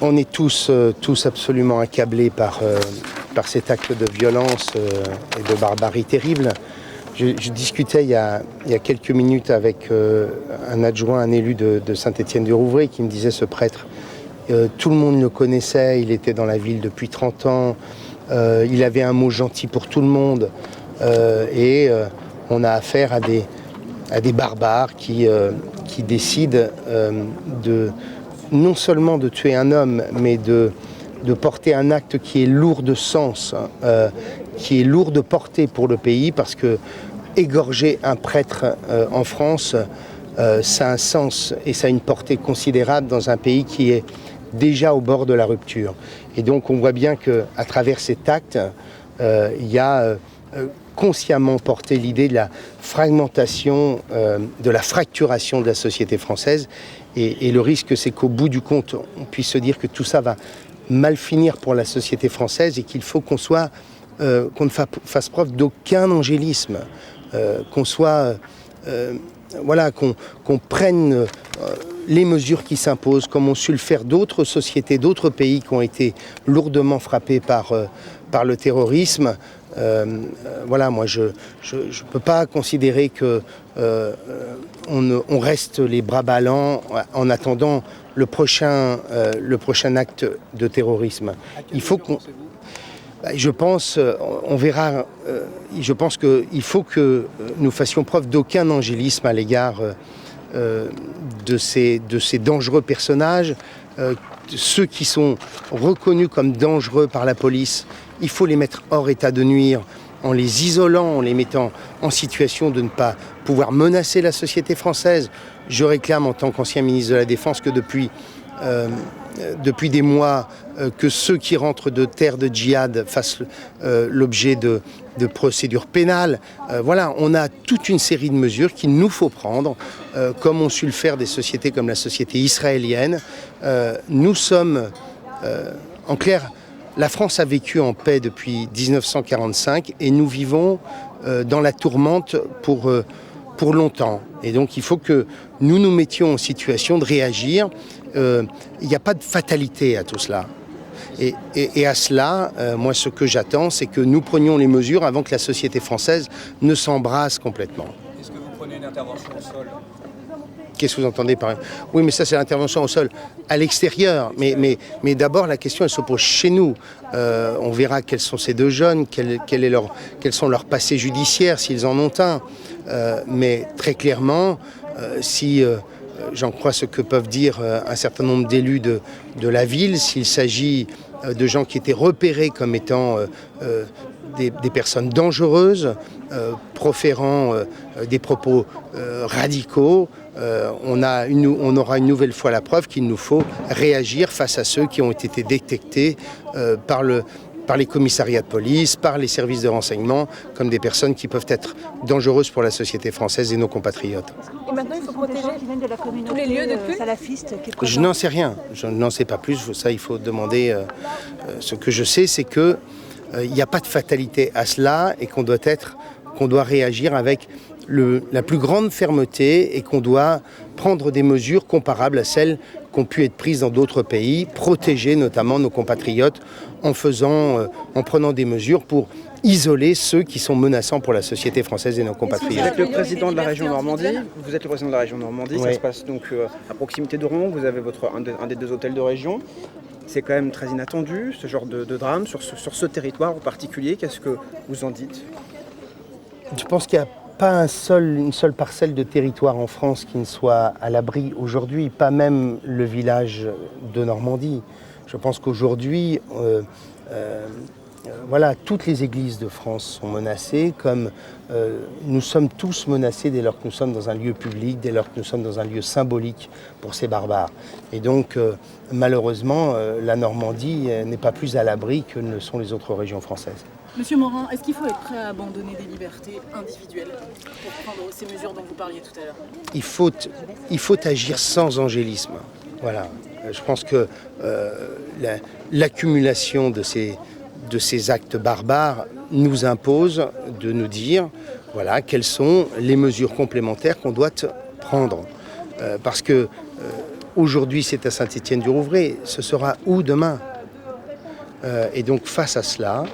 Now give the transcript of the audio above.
On est tous absolument accablés par cet acte de violence et de barbarie terrible. Je discutais il y a quelques minutes avec un adjoint, un élu de Saint-Étienne-du-Rouvray qui me disait, ce prêtre, tout le monde le connaissait, il était dans la ville depuis 30 ans, il avait un mot gentil pour tout le monde et on a affaire à des barbares qui décident non seulement de tuer un homme, mais de porter un acte qui est lourd de sens, qui est lourd de portée pour le pays, parce que égorger un prêtre en France, ça a un sens et ça a une portée considérable dans un pays qui est déjà au bord de la rupture. Et donc on voit bien qu'à travers cet acte, il y a consciemment porté l'idée de la fragmentation, de la fracturation de la société française. Et le risque, c'est qu'au bout du compte, on puisse se dire que tout ça va mal finir pour la société française et qu'il faut qu'on ne fasse preuve d'aucun angélisme, qu'on prenne les mesures qui s'imposent, comme ont su le faire d'autres sociétés, d'autres pays qui ont été lourdement frappés par le terrorisme. Moi je peux pas considérer que on reste les bras ballants en attendant le prochain acte de terrorisme. Il faut qu'on je pense qu'il faut que nous fassions preuve d'aucun angélisme à l'égard de ces dangereux personnages. Ceux qui sont reconnus comme dangereux par la police, il faut les mettre hors état de nuire en les isolant, en les mettant en situation de ne pas pouvoir menacer la société française. Je réclame en tant qu'ancien ministre de la Défense que depuis des mois, que ceux qui rentrent de terre de djihad fassent l'objet de procédures pénales. On a toute une série de mesures qu'il nous faut prendre, comme ont su le faire des sociétés comme la société israélienne. Nous sommes, en clair, la France a vécu en paix depuis 1945 et nous vivons dans la tourmente pour longtemps. Et donc il faut que nous nous mettions en situation de réagir. Il n'y a pas de fatalité à tout cela. Et à cela, moi ce que j'attends, c'est que nous prenions les mesures avant que la société française ne s'embrase complètement. Est-ce que vous prenez une intervention au sol ? Qu'est-ce que vous entendez par... Oui, mais ça c'est l'intervention au sol à l'extérieur. Mais d'abord la question elle se pose chez nous. On verra quels sont ces deux jeunes, quels sont leurs passés judiciaires s'ils en ont un. Mais très clairement, si... j'en crois ce que peuvent dire un certain nombre d'élus de la ville, s'il s'agit de gens qui étaient repérés comme étant des personnes dangereuses, proférant des propos radicaux, on aura une nouvelle fois la preuve qu'il nous faut réagir face à ceux qui ont été détectés par les commissariats de police, par les services de renseignement, comme des personnes qui peuvent être dangereuses pour la société française et nos compatriotes. Et maintenant, il faut protéger tous les lieux de culte salafistes. Je n'en sais rien, je n'en sais pas plus. Ça, il faut demander. Ce que je sais, c'est que il n'y a pas de fatalité à cela et qu'on doit réagir avec la plus grande fermeté et qu'on doit prendre des mesures comparables à celles qui ont pu être prises dans d'autres pays, protéger notamment nos compatriotes en prenant des mesures pour isoler ceux qui sont menaçants pour la société française et nos compatriotes. Vous êtes le président de la région Normandie. Oui. Ça se passe donc à proximité de Rouen. Vous avez un des deux hôtels de région. C'est quand même très inattendu, ce genre de drame sur ce territoire en particulier. Qu'est-ce que vous en dites ? Je pense qu'il n'y a pas une seule parcelle de territoire en France qui ne soit à l'abri aujourd'hui, pas même le village de Normandie. Je pense qu'aujourd'hui, toutes les églises de France sont menacées, comme nous sommes tous menacés dès lors que nous sommes dans un lieu public, dès lors que nous sommes dans un lieu symbolique pour ces barbares. Et donc, malheureusement, la Normandie n'est pas plus à l'abri que ne le sont les autres régions françaises. Monsieur Morin, est-ce qu'il faut être prêt à abandonner des libertés individuelles pour prendre ces mesures dont vous parliez tout à l'heure ? Il faut agir sans angélisme. Voilà. Je pense que l'accumulation de ces actes barbares nous impose de nous dire quelles sont les mesures complémentaires qu'on doit prendre. Parce que Aujourd'hui, c'est à Saint-Étienne-du-Rouvray. Ce sera où demain ? Et donc, face à cela,